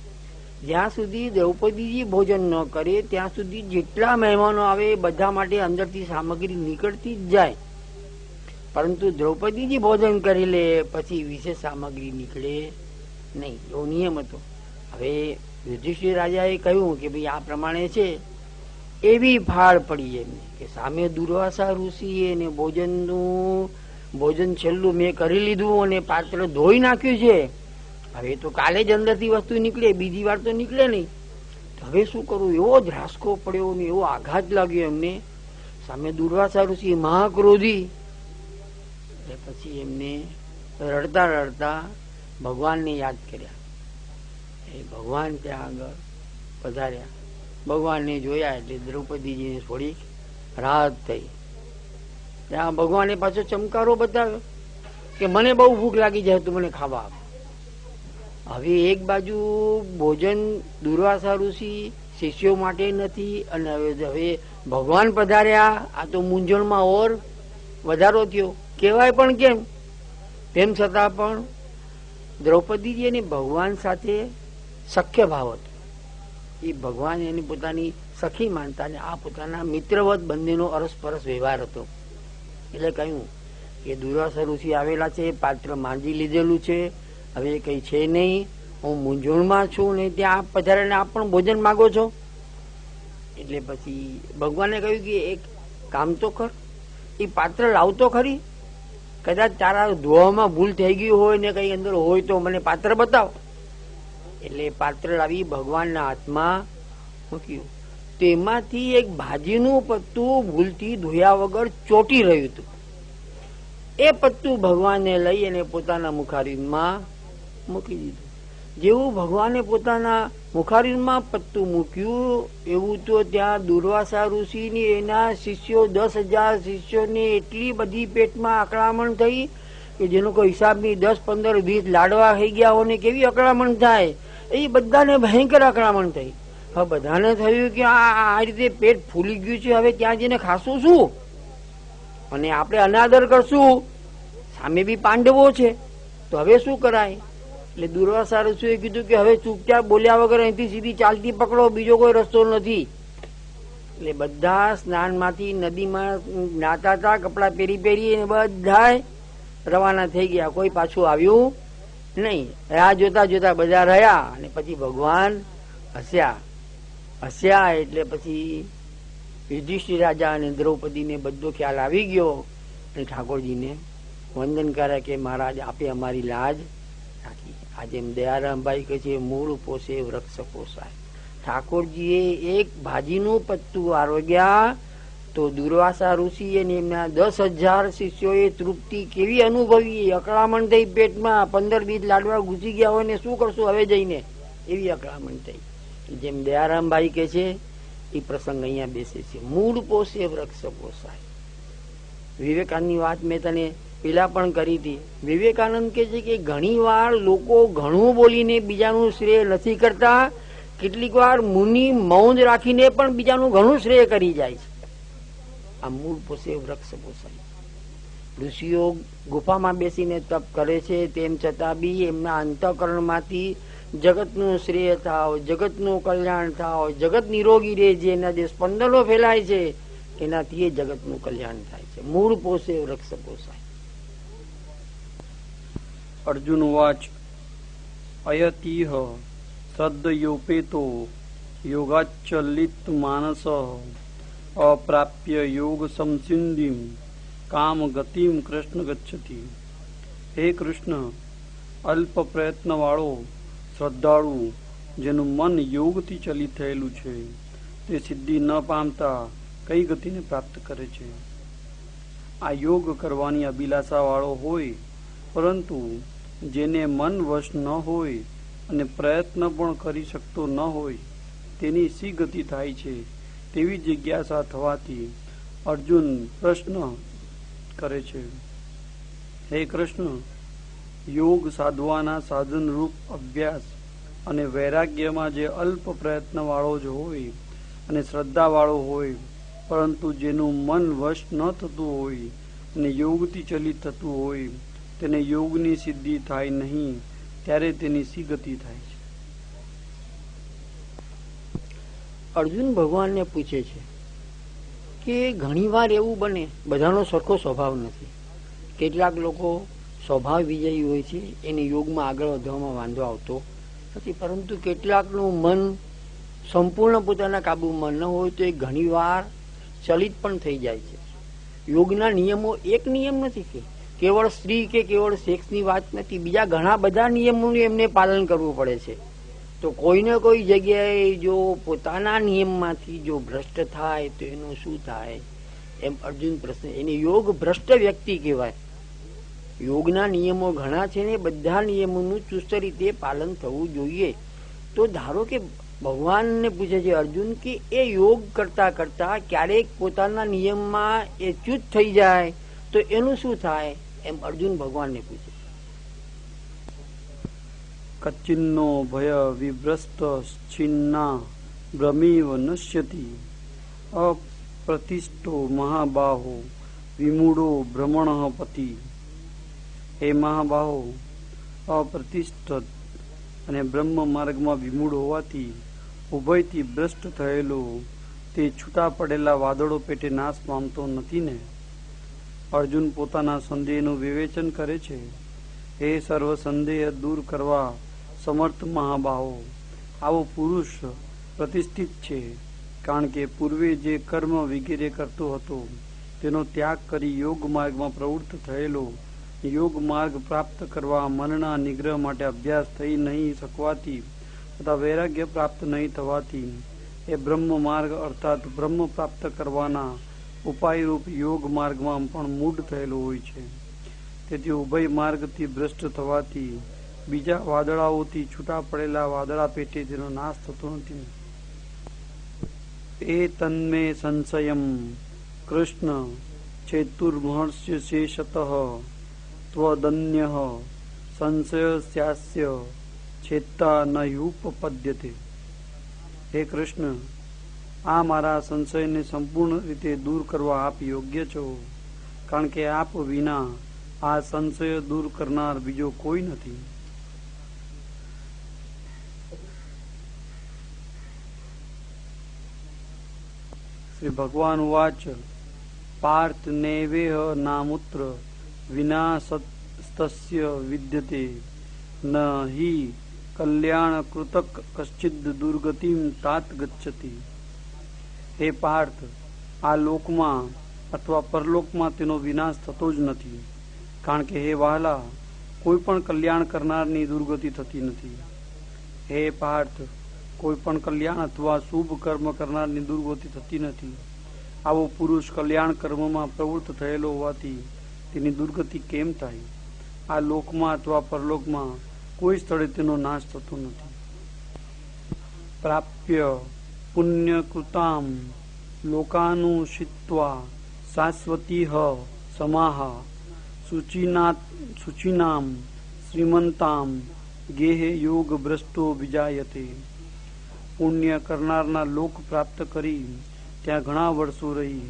જ્યાં સુધી દ્રૌપદીજી ભોજન ન કરે ત્યાં સુધી જેટલા મહેમાનો આવે બધા માટે અંદરથી સામગ્રી નીકળતી જ જાય. પરંતુ દ્રૌપદીજી ભોજન કરી લે પછી વિશેષ સામગ્રી નીકળે નહીં, એવો નિયમ હતો. હવે યુધિષ્ઠિર રાજાએ કહ્યું કે ભાઈ આ પ્રમાણે છે. એવી ફાળ પડી એમને કે સામે દુર્વાસા ઋષિ એને ભોજન છેલ્લું મેં કરી લીધું અને પાત્ર ધોઈ નાખ્યું છે. હવે તો કાલે જ અંદરથી વસ્તુ નીકળે, બીજી વાર તો નીકળે નહીં. હવે શું કરવું? એવો જ રાસકો પડ્યો ને એવો આઘાત લાગ્યો એમને. સામે દુર્વાસા ઋષિ મહાક્રોધી. પછી એમને રડતા રડતા ભગવાનને યાદ કર્યા. એ ભગવાન ત્યાં આગળ પધાર્યા. ભગવાનને જોયા એટલે દ્રૌપદીજીને થોડીક રાહત થઈ. ત્યાં ભગવાને પાછો ચમકારો બતાવ્યો કે મને બહુ ભૂખ લાગી જાય તો મને ખાવા આપો. હવે એક બાજુ ભોજન દુર્વાસા ઋષિ શિષ્યો માટે નથી અને હવે ભગવાન પધાર્યા. આ તો મૂંઝવણમાં ઓર વધારો થયો. કહેવાય પણ કેમ? તેમ છતાં પણ દ્રૌપદીજી અને ભગવાન સાથે સખ્ય ભાવ હતો. એ ભગવાન એની પોતાની સખી માનતા અને આ પોતાના મિત્રવત બંનેનો અરસપરસ વ્યવહાર હતો. એટલે કહ્યું કે દુર્વાસા ઋષિ આવેલા છે, પાત્ર માંજી લીધેલું છે, હવે કઈ છે નહીં, હું મૂંઝવણમાં છું ને ત્યાં આપ પધારીને આપ પણ ભોજન માગો છો. એટલે પછી ભગવાને કહ્યું કે એક કામ તો કર, એ પાત્ર લાવતો ખરી. કદાચ તારા ધોવામાં ભૂલ થઈ ગઈ હોય ને કઈ અંદર હોય તો મને પાત્ર બતાવ. એટલે પાત્ર લાવી ભગવાનના હાથમાં મૂક્યું. તેમાંથી એક ભાજીનું પત્તું ભૂલથી ધોયા વગર ચોટી રહ્યું હતું. એ પત્તું ભગવાનને લઈ અને પોતાના મુખારીમાં મૂકી દીધું. જેવું ભગવાને પોતાના મુખારીમાં પત્તું મૂક્યું એવું તો ત્યાં દુર્વાસા ઋષિની એના શિષ્યો 10,000 શિષ્યોને એટલી બધી પેટમાં અકળામણ થઈ કે જેનો કોઈ હિસાબ નહીં. 10, 15, 20 લાડવા થઈ ગયા હોય ને કેવી અકળામણ થાય, એ બધાને ભયંકર અકળામણ થઈ. હવે બધાને થયું કે આ રીતે પેટ ફૂલી ગયું છે, હવે ત્યાં જઈને ખાશું શું અને આપણે અનાદર કરશું, સામે બી પાંડવો છે, તો હવે શું કરાય? એટલે દુર્વાસા ઋષિએ કીધું કે હવે ચૂપચાપ બોલ્યા વગર અહીંથી સીધી ચાલતી પકડો, બીજો કોઈ રસ્તો નથી. એટલે બધા સ્નાનમાંથી નદીમાં નાતા હતા, કપડા પહેરી અને બધા રવાના થઈ ગયા. કોઈ પાછું આવ્યું નહીં. રાહ જોતા જોતા બધા રહ્યા અને પછી ભગવાન હસ્યા. એટલે પછી યુધિષ્ઠિર રાજા અને દ્રૌપદીને બધો ખ્યાલ આવી ગયો અને ઠાકોરજીને વંદન કરે કે મહારાજ આપે અમારી લાજ રાખી. આજે દયારામભાઈ કહે છે મૂળ પોષે વૃક્ષ પોષાય. ઠાકોરજીએ એક ભાજીનું પત્તું આરોગ્યા તો દુર્વાસા ઋષિ અને એમના 10,000 શિષ્યોએ તૃપ્તિ કેવી અનુભવી. અકળામણ થઈ પેટમાં, 15-20 લાડવા ઘૂસી ગયા હોય ને શું કરશું હવે જઈને, એવી અકળામણ થઈ. જેમ દયારામભાઈ કે છે એ પ્રસંગ અહીંયા બેસે છે. મૂળ પોષે વૃક્ષ પોષાય. વિવેકાનંદની વાત મેં તને પેલા પણ કરી હતી. વિવેકાનંદ કે છે કે ઘણી વાર લોકો ઘણું બોલીને બીજાનું શ્રેય નથી કરતા, કેટલીક વાર મુનિ મૌન રાખીને પણ બીજાનું ઘણું શ્રેય કરી જાય છે. આ મૂળ પોષે વૃક્ષ પોષાય. ઋષિઓ ગુફામાં બેસીને તપ કરે છે, તેમ છતાં બી એમના અંતઃકરણમાંથી જગતનું શ્રેય થાવ, જગતનું કલ્યાણ થાવ, જગત નિરોગી રહે, જેના જે સ્પંદનો ફેલાય છે એનાથી જગતનું કલ્યાણ થાય છે. મૂળ પોષે વૃક્ષ પોષાય. અર્જુન વાચ અયતિહ શ્રદ્ધયોપેતો યોગાચલિત માનસ અપ્રાપ્ય યોગ સંસિદ્ધિમ કામ ગતિમ કૃષ્ણ ગચ્છતિ. હે કૃષ્ણ, અલ્પ પ્રયત્ન વાળો શ્રદ્ધાળુ જેનું મન યોગથી ચલિત થયેલું છે તે સિદ્ધિ ન પામતા કઈ ગતિને પ્રાપ્ત કરે છે. આ યોગ કરવાની અભિલાષા વાળો હોય પરંતુ જેને મન વશ ન હોય અને પ્રયત્ન પણ કરી શકતો ન હોય તેની શી ગતિ થાય છે તેવી જિજ્ઞાસા થવાથી અર્જુન પ્રશ્ન કરે છે. હે કૃષ્ણ, યોગ સાધવાના સાધન રૂપ અભ્યાસ અને વૈરાગ્યમાં જે અલ્પ પ્રયત્ન વાળો જ હોય અને શ્રદ્ધા વાળો હોય, પરંતુ જેનું મન વશ ન થતું હોય અને યોગથી ચલિત થતું હોય, તેને યોગની સિદ્ધિ થાય નહીં, ત્યારે તેની સી ગતિ થાય છે. અર્જુન ભગવાનને પૂછે છે કે ઘણી વાર એવું બને, બધાનો સરખો સ્વભાવ નથી. કેટલાક લોકો સ્વભાવ વિજયી હોય છે, એને યોગમાં આગળ વધવામાં વાંધો આવતો નથી, પરંતુ કેટલાકનું મન સંપૂર્ણ પોતાના કાબુમાં ન હોય તો એ ઘણી વાર ચલિત પણ થઈ જાય છે. યોગના નિયમો એક નિયમ નથી કે કેવળ સ્ત્રી કે કેવળ સેક્સની વાત નથી, બીજા ઘણા બધા નિયમોનું એમને પાલન કરવું પડે છે. તો કોઈને કોઈ જગ્યાએ જો પોતાના નિયમમાંથી જો ભ્રષ્ટ થાય તો એનું શું થાય, એમ અર્જુન પ્રશ્ન. એને યોગ ભ્રષ્ટ વ્યક્તિ કહેવાય. યોગના નિયમો ઘણા છે ને બધા નિયમોનું ચુસ્ત રીતે પાલન થવું જોઈએ. તો ધારો કે ભગવાનને પૂછે છે અર્જુન કે એ યોગ કરતા કરતા ક્યારેક પોતાના નિયમમાં એ ચ્યુત થઈ જાય તો એનું શું થાય, એમ અર્જુન ભગવાનને પૂછે. કચ્છિન્નો ભય વિભ્રસ્ત છિન્ના ભ્રમીવ નશ્યતિ અપ્રતિષ્ઠો મહાબાહો વિમૂઢો ભ્રમણ પતિ. હે મહાબાહો, અપ્રતિષ્ઠ અને બ્રહ્મ માર્ગમાં વિમૂઢ હોવાથી ઉભયથી ભ્રષ્ટ થયેલો તે છૂટા પડેલા વાદળો પેટે નાશ પામતો નથી ને? અર્જુન પોતાના સંદેહનું વિવેચન કરે છે. હે સર્વ સંદેહ દૂર કરવા સમર્થ મહાબાહો, આવો પુરુષ પ્રતિષ્ઠિત છે, કારણ કે પૂર્વે જે કર્મ વગેરે કરતો હતો તેનો ત્યાગ કરી યોગ માર્ગમાં પ્રવૃત્ત થયેલો, યોગ માર્ગ પ્રાપ્ત કરવા મનના નિગ્રહ માટે અભ્યાસ થઈ નહીં શકવાથી તથા વૈરાગ્ય પ્રાપ્ત નહીં થવાથી એ બ્રહ્મ માર્ગ અર્થાત બ્રહ્મ પ્રાપ્ત કરવાના ઉપાયરૂપ યોગ માર્ગમાં પણ મૂઢ થયેલો હોય છે. તેથી ઉભય માર્ગથી ભ્રષ્ટ થવાથી બીજા વાદળાઓથી છૂટા પડેલા વાદળા પેટે તેનો નાશ થતો નથી. એ તન્મે સંશયમ કૃષ્ણ ચેતુર્મહર્ષ્ય શેષતઃ ત્વદન્ય સંશયસ્યાસ્ય છેત્તા ન યુપપદ્યતે. હે કૃષ્ણ, આ મારા સંશયને સંપૂર્ણ રીતે દૂર કરવા આપ યોગ્ય છો, કારણ કે આપ વિના આ સંશય દૂર કરનાર બીજો કોઈ નથી. શ્રી ભગવાન વાચ પાર્થ નૈવેહ નામુત્ર વિનાશસ્તસ્ય વિદ્યતે ન હિ કલ્યાણ કૃતક કશ્ચિદ દુર્ગતિમ તાત ગચ્છતિ. હે પાર્થ, આ લોકમાં અથવા પરલોકમાં તેનો વિનાશ થતો જ નથી, કારણ કે હે વહાલા, કોઈ પણ કલ્યાણ કરનારની દુર્ગતિ થતી નથી. હે પાર્થ, કોઈ પણ કલ્યાણ અથવા શુભ કર્મ કરનારની દુર્ગતિ થતી નથી. આવો પુરુષ કલ્યાણ કર્મમાં પ્રવૃત્ત થયેલો હોવાથી તેની દુર્ગતિ કેમ થાય? આ લોકમાં અથવા પરલોકમાં કોઈ સ્થળે તેનો નાશ થતો નથી. પ્રાપ્ય પુણ્યકૃતામ લોકાનુષિત્વા શાશ્વતી સમાહ શુચિનામ શ્રીમંતામ ગેહે યોગ ભ્રષ્ટો વિજાયતે. પુણ્ય કરનારના લોક પ્રાપ્ત કરી ત્યાં ઘણા વર્ષો રહી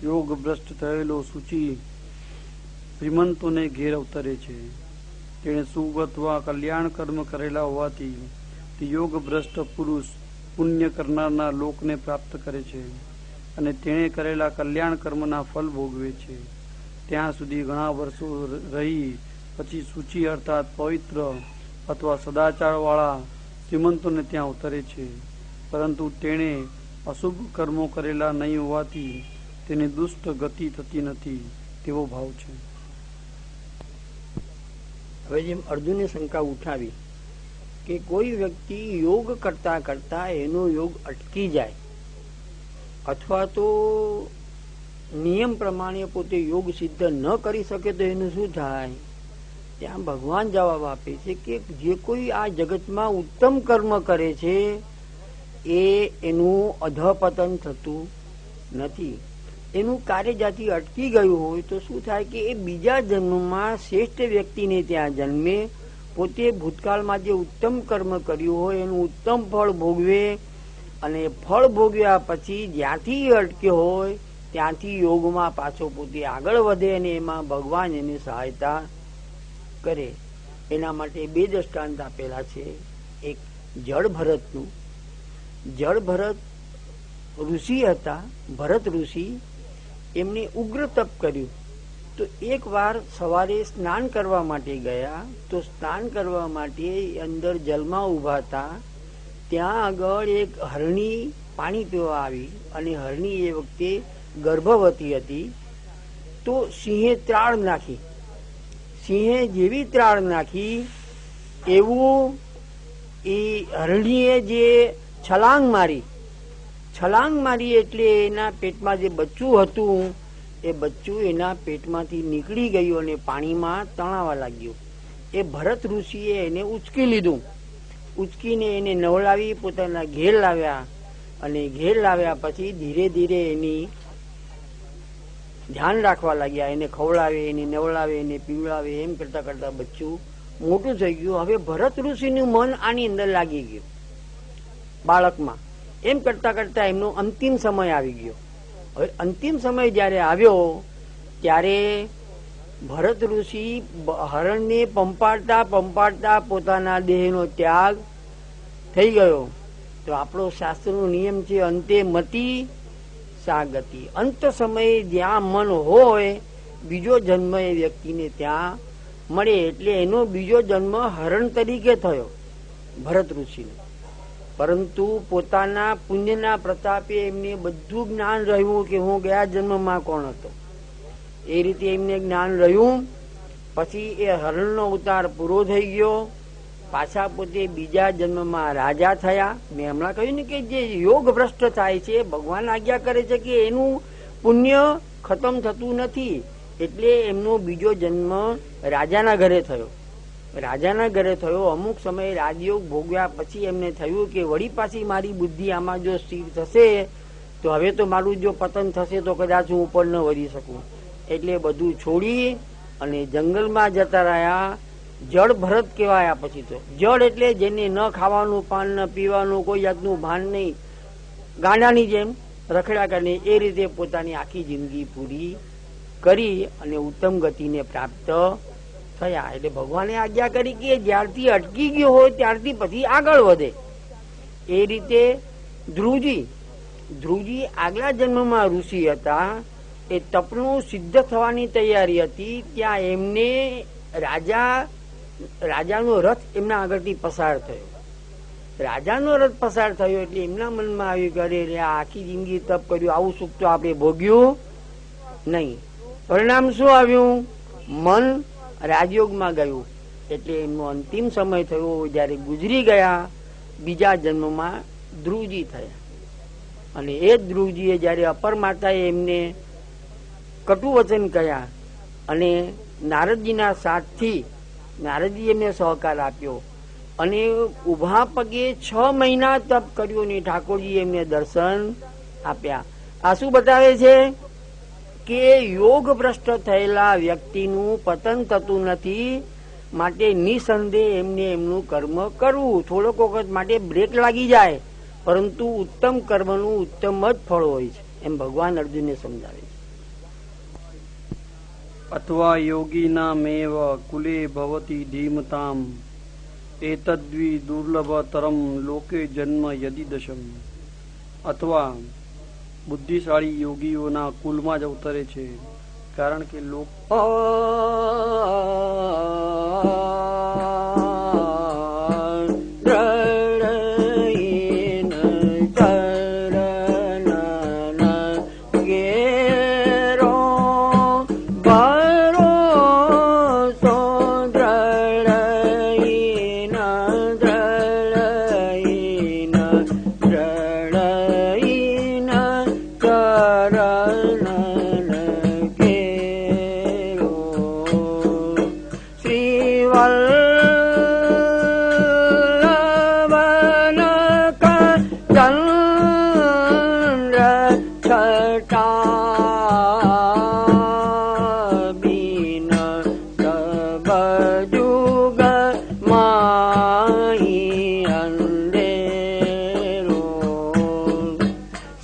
યોગ ભ્રષ્ટ થયેલો સૂચિ શ્રીમંતોને ઘેર અવતરે છે. તેણે શુભ અથવા કલ્યાણ કર્મ કરેલા હોવાથી તે યોગ ભ્રષ્ટ પુરુષ પુણ્ય કરનારના લોકને પ્રાપ્ત કરે છે અને તેણે કરેલા કલ્યાણ કર્મના ફળ ભોગવે છે. ત્યાં સુધી ઘણા વર્ષો રહી પછી સૂચિ અર્થાત પવિત્ર અથવા સદાચાર વાળા શ્રીમંતોને ત્યાં ઉતરે છે, પરંતુ તેણે અશુભ કર્મો કરેલા નહીં હોવાથી તેની દુષ્ટ ગતિ થતી નથી તેવો ભાવ છે. હવે જેમ અર્જુને શંકા ઉઠાવી કે કોઈ વ્યક્તિ યોગ કરતા કરતા એનો યોગ અટકી જાય અથવા તો નિયમ પ્રમાણે પોતે યોગ સિદ્ધ ન કરી શકે તો એનું શું થાય? ત્યાં ભગવાન જવાબ આપે છે કે જે કોઈ આ જગતમાં ઉત્તમ કર્મ કરે છે એનું અધપતન થતું નથી. એનું કાર્ય જાતિ અટકી ગયું હોય તો શું થાય કે એ બીજા જન્મમાં શ્રેષ્ઠ વ્યક્તિને ત્યાં જન્મે, પોતે ભૂતકાળમાં જે ઉત્તમ કર્મ કર્યું હોય એનું ઉત્તમ ફળ ભોગવે, અને ફળ ભોગવ્યા પછી જ્યાંથી અટક્યો હોય ત્યાંથી યોગમાં પાછો પોતે આગળ વધે અને એમાં ભગવાન એની સહાયતા કરે. એના માટે બે દ્રષ્ટાંત આપેલા છે. એક જળ ભરતનું. જળ ભરત ઋષિ હતા, ભરત ઋષિ. એમને ઉગ્ર તપ કર્યું. તો એક વાર સવારે સ્નાન કરવા માટે ગયા, તો સ્નાન કરવા માટે અંદર જલમાં ઉભા હતા. ત્યાં આગળ એક હરણી પાણી પીવા આવી, અને હરણી એ વખતે ગર્ભવતી હતી. તો સિંહે ત્રાળ નાખી. સિંહે જેવી ત્રાળ નાખી એવું એ હરણીએ જે છલાંગ મારી એટલે એના પેટમાં જે બચ્ચું હતું એ બચ્ચું એના પેટમાંથી નીકળી ગયું અને પાણીમાં તણાવા લાગ્યું. એ ભરત ઋષિએ એને ઉચકી લીધું. ઉચકીને એને નવડાવી પોતાના ઘેર લાવ્યા, અને ઘેર લાવ્યા પછી ધીરે ધીરે એની ધ્યાન રાખવા લાગ્યા. એને ખવડાવે, એને નવડાવે, એને પીવડાવે, એમ કરતા કરતા બચ્ચું મોટું થઈ ગયું. હવે ભરત ઋષિનું મન આની અંદર લાગી ગયું બાળકમાં. એમ કરતા કરતા એમનો અંતિમ સમય આવી ગયો. હવે અંતિમ સમય જયારે આવ્યો ત્યારે ભરત ઋષિ હરણને પંપાડતા પોતાના દેહનો ત્યાગ થઈ ગયો. તો આપણો શાસ્ત્રનો નિયમ છે, અંતે મતિ સાગતિ. અંત સમયે જ્યાં મન હોય બીજો જન્મ એ વ્યક્તિને ત્યાં મળે. એટલે એનો બીજો જન્મ હરણ તરીકે થયો ભરત ઋષિને. પરંતુ પોતાના પુણ્યના પ્રતાપે એમને બધું જ્ઞાન રહ્યું કે હું ગયા જન્મમાં કોણ હતો. એ રીતે એમને જ્ઞાન રહ્યું. પછી એ હરણનો અવતાર પૂરો થઈ ગયો. પાછા પોતે બીજા જન્મમાં રાજા થયા. મેં હમણાં કહ્યું ને કે જે યોગ ભ્રષ્ટ થાય છે, ભગવાન આજ્ઞા કરે છે કે એનું પુણ્ય ખતમ થતું નથી. એટલે એમનો બીજો જન્મ રાજાના ઘરે થયો. રાજાના ઘરે થયો. અમુક સમયે રાજયોગ ભોગવ્યા પછી એમને થયું કે વળી પાછી મારી બુદ્ધિ આમાં જો સ્થિર થશે તો હવે તો મારું જો પતન થશે તો કદાચ હું ઉપર ન વધી શકું. એટલે બધું છોડી અને જંગલમાં જતા રહ્યા. જળ ભરત કહેવાયા. પછી તો જળ એટલે જેને ન ખાવાનું, પાન ન પીવાનું, કોઈ જાતનું ભાન નહીં, ગાંડાની જેમ રખડ્યા કરીને એ રીતે પોતાની આખી જિંદગી પૂરી કરી અને ઉત્તમ ગતિને પ્રાપ્ત થયા. એટલે ભગવાને આજ્ઞા કરી કે જ્યારથી અટકી ગયો હોય ત્યારથી પછી આગળ વધે. એ રીતે ધ્રુવજી આગલા જન્મમાં ઋષિ હતા. એ તપનું સિદ્ધ થવાની તૈયારી હતી. ત્યાં એમને રાજાનો રથ એમના આગળથી પસાર થયો. રાજાનો રથ પસાર થયો એટલે એમના મનમાં આવ્યું કે અરે આખી જિંદગી તપ કર્યું, આવું સુખ તો આપણે ભોગ્યું નહીં. પરિણામ શું આવ્યું? મન રાજયોગમાં ગયું. એટલે એમનો અંતિમ સમય થયો. જયારે ગુજરી ગયા બીજા જન્મમાં ધ્રુવજી થયા. અને એ જ ધ્રુવજીએ જયારે અપર માતાએ એમને કટુ વચન કહ્યા અને નારદજીના સાથથી નારદજી એમને સહકાર આપ્યો અને ઉભા પગે 6 મહિના તપ કર્યું ને ઠાકોરજી એમને દર્શન આપ્યા. આ શું બતાવે છે કે યોગ ભ્રષ્ટ થયેલા વ્યક્તિનું પતન થતું નથી. માટે નિસંદેહ એમને એમનું કર્મ કરવું. થોડોક વખત માટે બ્રેક લાગી જાય, પરંતુ ઉત્તમ કર્મનું ઉત્તમ જ ફળ હોય છે, એમ ભગવાન અર્જુનને સમજાવે છે. અથવા યોગીનામેવ કુલે ભવતી ધીમતામ એતદ્વિ દુર્લભતરમ લોકે જન્મ યદિદશમ. અથવા બુદ્ધિશાળી યોગીઓના કુલમાં જ અવતરે છે, કારણ કે લોક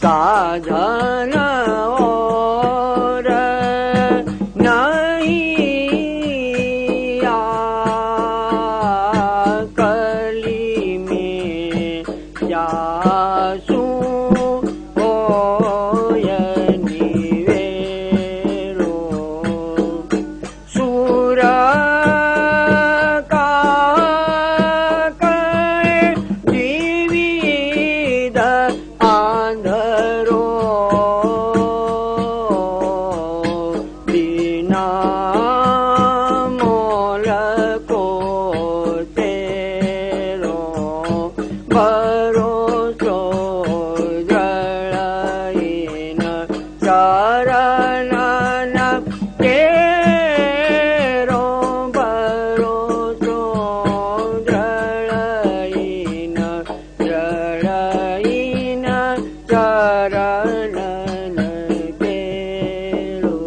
साधन और नहीं कली में जासू होय निवेरो सूर का जीवित आंधरो बिना मोल को तेरो भरोसो जड़ाइन चरण तेरो भरोसो जड़ाइन जड़ाइन चरण केरो।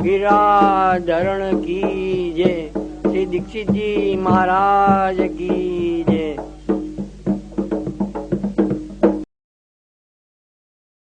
गिराधरण की जय, श्री दीक्षित जी महाराज की जय।